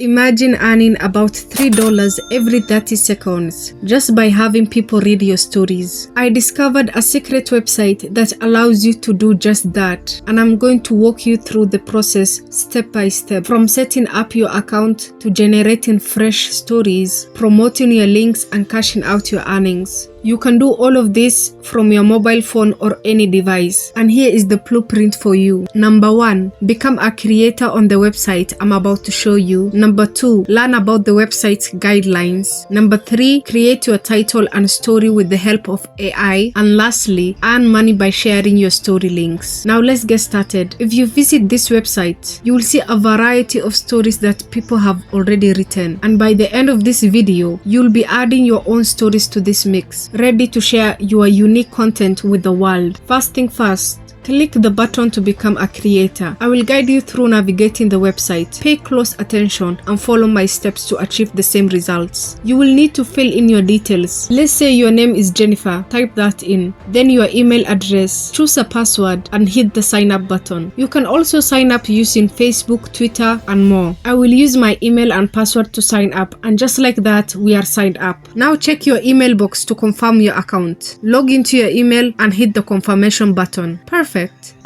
Imagine earning about $3 every 30 seconds just by having people read your stories. I discovered a secret website that allows you to do just that, and I'm going to walk you through the process step by step, from setting up your account to generating fresh stories, promoting your links, and cashing out your earnings. You can do all of this from your mobile phone or any device. And here is the blueprint for you. Number 1, become a creator on the website I'm about to show you. Number 2, learn about the website's guidelines. Number 3, create your title and story with the help of AI. And lastly, earn money by sharing your story links. Now let's get started. If you visit this website, you will see a variety of stories that people have already written. And by the end of this video, you'll be adding your own stories to this mix, ready to share your unique content with the world. First thing first, click the button to become a creator. I will guide you through navigating the website. Pay close attention and follow my steps to achieve the same results. You will need to fill in your details. Let's say your name is Jennifer. Type that in. Then your email address. Choose a password and hit the sign up button. You can also sign up using Facebook, Twitter, and more. I will use my email and password to sign up, and just like that, we are signed up. Now check your email box to confirm your account. Log into your email and hit the confirmation button. Perfect.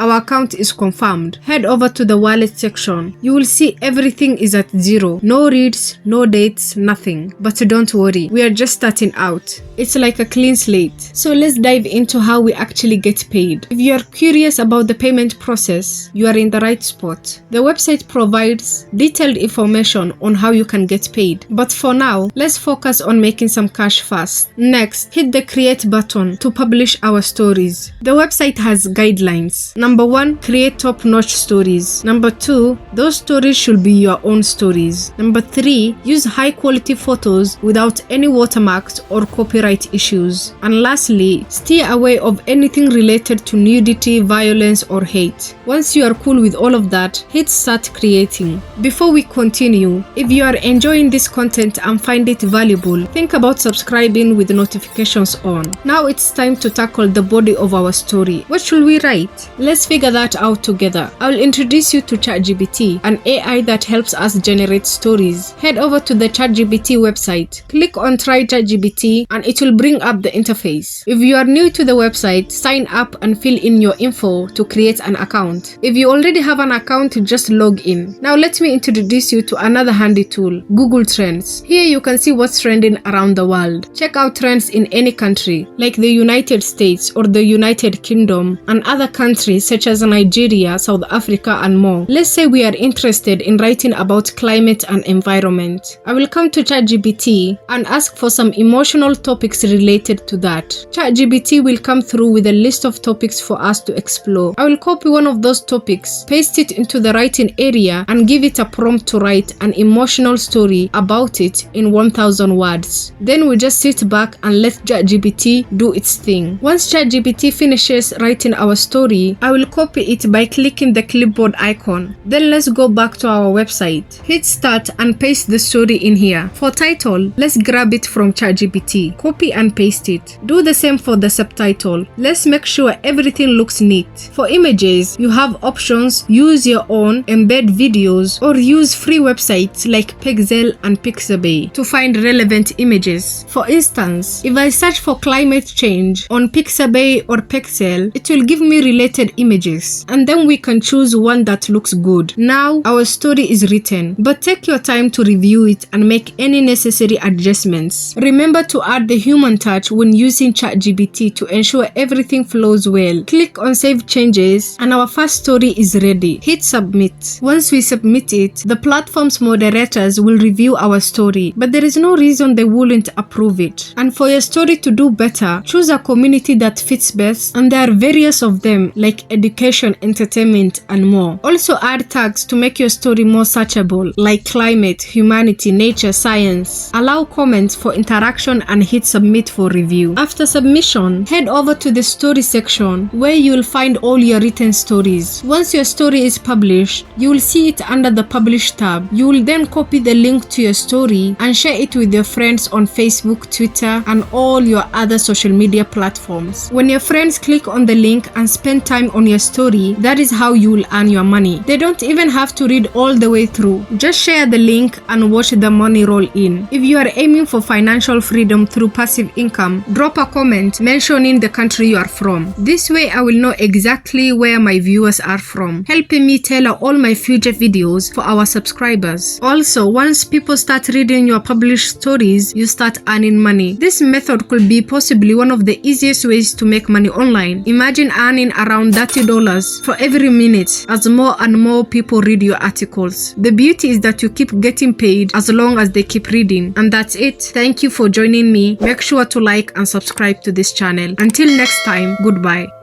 Our account is confirmed. Head over to the wallet section. You will see everything is at 0. No reads, no dates, nothing. But don't worry, we are just starting out. It's like a clean slate. So let's dive into how we actually get paid. If you are curious about the payment process, you are in the right spot. The website provides detailed information on how you can get paid. But for now, let's focus on making some cash fast. Next, hit the create button to publish our stories. The website has guidelines. Number 1, create top-notch stories. Number 2, those stories should be your own stories. Number 3, use high-quality photos without any watermarks or copyright issues. And lastly, stay away of anything related to nudity, violence, or hate. Once you are cool with all of that, hit start creating. Before we continue, if you are enjoying this content and find it valuable, think about subscribing with notifications on. Now it's time to tackle the body of our story. What should we write? Let's figure that out together. I will introduce you to ChatGPT, an AI that helps us generate stories. Head over to the ChatGPT website. Click on Try ChatGPT and it will bring up the interface. If you are new to the website, sign up and fill in your info to create an account. If you already have an account, just log in. Now let me introduce you to another handy tool, Google Trends. Here you can see what's trending around the world. Check out trends in any country, like the United States or the United Kingdom, and other countries such as Nigeria, South Africa, and more. Let's say we are interested in writing about climate and environment. I will come to ChatGPT and ask for some emotional topics related to that. ChatGPT will come through with a list of topics for us to explore. I will copy one of those topics, paste it into the writing area, and give it a prompt to write an emotional story about it in 1000 words. Then we just sit back and let ChatGPT do its thing. Once ChatGPT finishes writing our story, I will copy it by clicking the clipboard icon. Then let's go back to our website. Hit start and paste the story in here. For title, let's grab it from ChatGPT. Copy and paste it. Do the same for the subtitle. Let's make sure everything looks neat. For images, you have options: use your own, embed videos, or use free websites like Pexel and Pixabay to find relevant images. For instance, if I search for climate change on Pixabay or Pexel, it will give me related images, and then we can choose one that looks good. Now our story is written, but take your time to review it and make any necessary adjustments. Remember to add the human touch when using ChatGPT to ensure everything flows well. Click on save changes and our first story is ready. Hit submit. Once we submit it, the platform's moderators will review our story, but there is no reason they wouldn't approve it. And for your story to do better, choose a community that fits best, and there are various of them like education, entertainment, and more. Also add tags to make your story more searchable, like climate, humanity, nature, science. Allow comments for interaction and hit submit for review. After submission, head over to the story section where you will find all your written stories. Once your story is published, you will see it under the publish tab. You will then copy the link to your story and share it with your friends on Facebook, Twitter, and all your other social media platforms. When your friends click on the link and spend spend time on your story, that is how you will earn your money. They don't even have to read all the way through. Just share the link and watch the money roll in. If you are aiming for financial freedom through passive income, drop a comment mentioning the country you are from. This way I will know exactly where my viewers are from, helping me tailor all my future videos for our subscribers. Also, once people start reading your published stories, you start earning money. This method could be possibly one of the easiest ways to make money online. Imagine earning around $30 for every minute as more and more people read your articles. The beauty is that you keep getting paid as long as they keep reading. And that's it. Thank you for joining me. Make sure to like and subscribe to this channel. Until next time, goodbye.